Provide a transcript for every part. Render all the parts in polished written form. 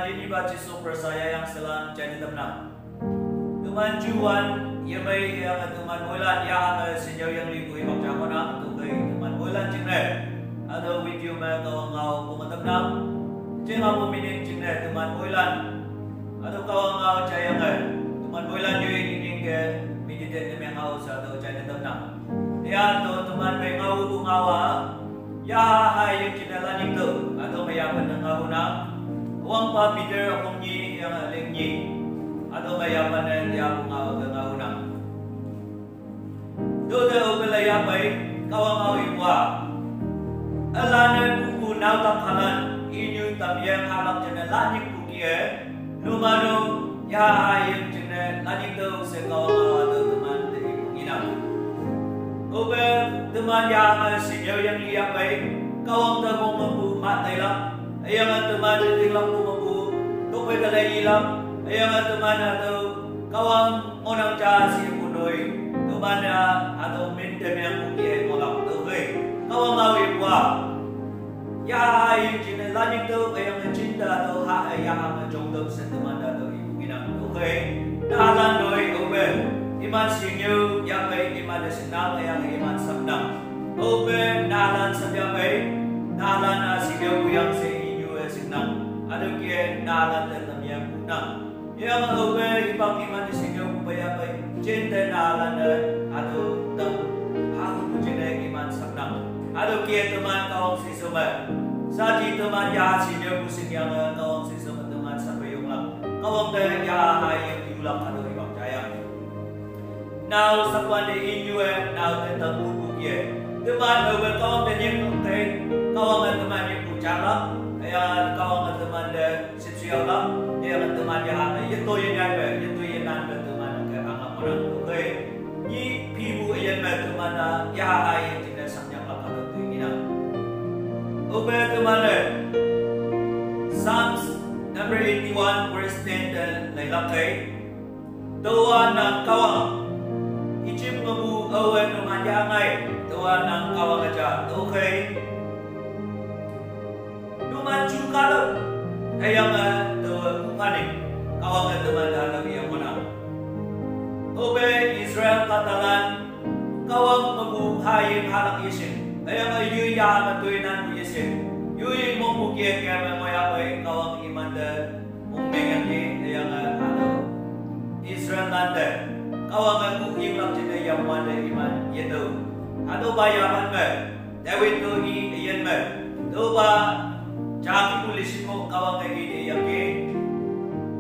teman ini baca super saya yang selang jadi teman. Teman Juan ia baik yang teman bulan Yaha sejauh yang libu ibang jaman tu kay teman bulan jingne. Ada video mereka ngau pumatamnam. Jangan peminit jingne teman bulan. Ada kawan ngau caya ngai. Teman bulan juga ingin ke meditate dengan ngau satu jadi teman. Dia tu teman baik ngau ngawa. Yaha yang jingne lanik tu atau mayapan ng ngau na. Uang pa Peter akong nyi yang aling nyi atau mayapan na dia akong ngau na. Dodo ubelaya baik kawang ngau iwa. Alana buku nau takhalan inyu tabiang halak jana lanik bukie numano Yaha yang jana lanik tu sekawang ngau atau teman dari inam. Ube teman Yaha sejauh yang lihat baik kawang tabung mampu matai lah. Ayang teman tinglang pumabu, tupai kalay ilang. Ayang teman atau kawang onang jasi punoy, teman atau mintem yang mungkin molak tupai. Kawang awit wa, Yaha yung jinalaning tu ayang cinta atau hak ayang jongdok sa teman atau ibu inang tupai. Dalan doy oben, iman sinyo yapay iman sinang ayang iman sabnang. Oben dalan sabyapay, dalan sinyo yang si ada kaya nalan dan yang punang. Yang obe ibang iman di sini upaya baik cinta nalan atau tang aku cinta iman sabnang. Ada kaya teman kawang si sumber. Saji teman Yaha sini pusing yang kawang si sumber teman sampai yung lang. Kawang dari Yaha yang diulang ada ibang jaya. Now sakuan di inyo now tentang buku kaya. Teman obe kawang dan yang kaya kawang teman yang pucalang. Ayah kawang teman de sisiau lah, ayah teman Yaha itu yang ada, itu yang ada teman ke anak orang tu ke, ni pibu yang ada teman Yaha yang tidak sanjang lah kalau tu ini nak. Obe teman de, Psalms number 81 verse 10 dan lain ke, doa nang kawang, ijib mabu awan teman Yaha, doa nang kawang aja, tu ke. Maju kalau ayam tu panik kawang teman dalam yang mana obe Israel katalan kawang mabu hayim halak yesin ayam ayu ya matuinan mu yesin yui mumbukian kaya mayapay kawang iman de umbengan ni ayam ano Israel nanda kawang aku imlak jina yang mana iman yedo ado bayaman me David tu iyan me do ba Jaki polisi mo kawang kay ini yang ke,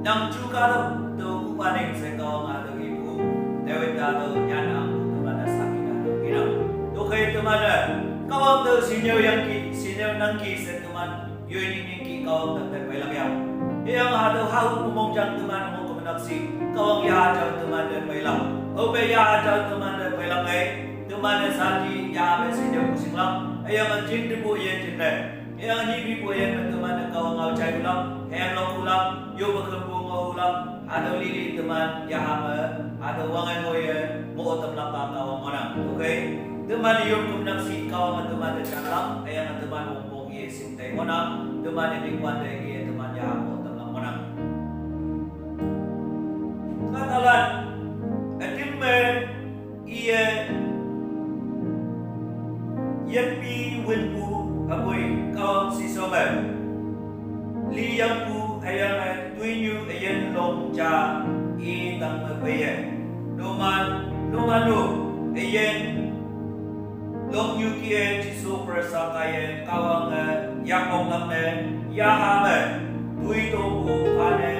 nang juga tu paling sekawang atau ibu, David atau nyana teman sakit atau ina. Tu kay teman kawang tu sinyo yang ki, sinyo nang ki teman yun ini ki kawang tak terpelang yang. Yang atau hau kumongjang teman mo kumenaksi, kawang ya jauh teman terpelang. Obe ya jauh teman terpelang kay, teman saji ya sinyo pusing lang, ayam anjing debu yang jenah. Yang ni bibu yang teman kau ngau cai ulang, yang lo ulang, yo berkembung ngau ulang, ada lili teman Yaha, ada wangan moye, mo temlapa kau mana, okay? Teman yo kumnaksi kau teman dekat yang teman mumpung ye sintai mana, teman yang dikuat ye teman Yaha mo temlap mana. Katalan, adimme ye yepi wenbu Apoy kau si somer liyang pu ayang tuinyu ayan long cha I tang mabayan numano ayan long yu kiye jisu persakayan kawang yakong lamne Yaha tui to pu pane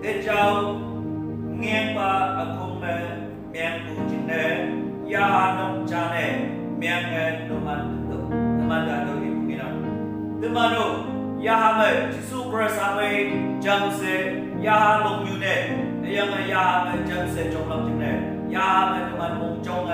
ejaw ngien pa akong miang pu jinne Yaha nong chane miang numan teman dado Temano, Yaha jisu persamai jamse Yaha long yune, yang Yaha jamse jonglam jene, Yaha teman mongcong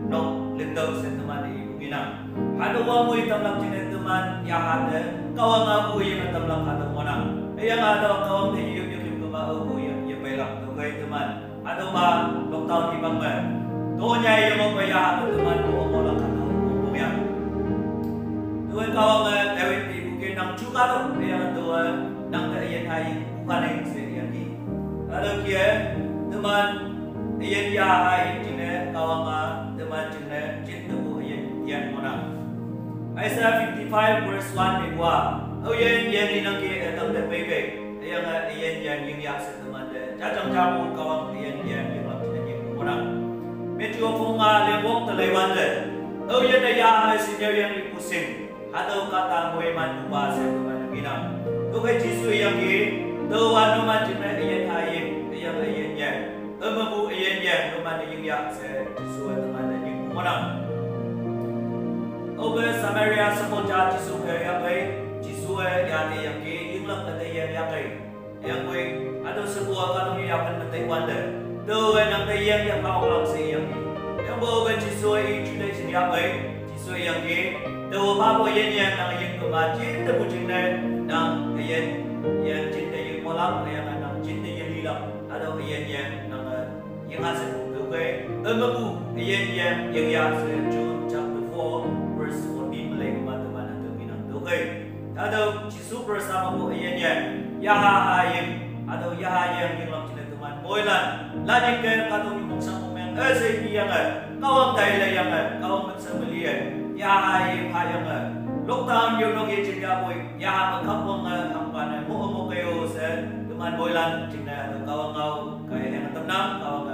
nok lendau se teman di bugina. Ada wamu temlam jene teman Yaha kawang aku yang temlam ada mana, yang ada kawang di yuk kema aku yang pelak tu kai teman. Ada ma lockdown di bangma, doanya yang mau Yaha teman mau molang kata yang. Tuan kawang David kia nang chú cá đâu bây giờ tôi nang cái yên hay bukan yang sẽ yên đi ada kia teman yên ya hay jingne kawang teman jingne jinne bu yên mana Isaiah 55 verse 1 đi qua yên đi nang kia tâm để bê bê yên ying yak sẽ teman để cha trong cha bu kawang yên làm jinne yên mana mẹ chúa phong liên quốc từ lấy văn để yên này ya hay xin nhớ yên đi pusing atau kata mueman ubah saya kepada kita. Tuhan Yesus yang ini, Tuhan rumah jenah iyan hayim, iyan iyan yang, emabu iyan yang rumah iyan yang saya Yesus teman iyan kumanang. Oke Samaria semoga Yesus yang baik, Yesus yang ini yang lak ada yang baik, yang baik. Ada sebuah karunia yang akan mentewan deh. Tuhan yang yang kau langsung yang ini, yang bawa Yesus ini juga yang baik. Yesus yang ini Tüoh ba yên yang nang yên của bà chín từ một chừng này nang yên chín từ yên lắm nang chín từ yên đi lắm ở đâu yên nang yên hai sẽ từ về mà bu yên ya sẽ John chapter 4 verse 14 lên mà từ mana từ mình từ về ở đâu chỉ số verse sama bu yên Yaha yên ở đâu Yaha yên lắm chỉ từ mana mỗi lần là những cái các tôi mình sang một men ở đây gì yang kau ang tay là yang kau ang sang beli Yaha yang lúc tao nhiều nó kia chừng ra bồi Yaha mà khóc con thằng bạn này mua một kêu sẽ tụi mình bồi lần chừng này tụi câu cái hẹn tâm năm câu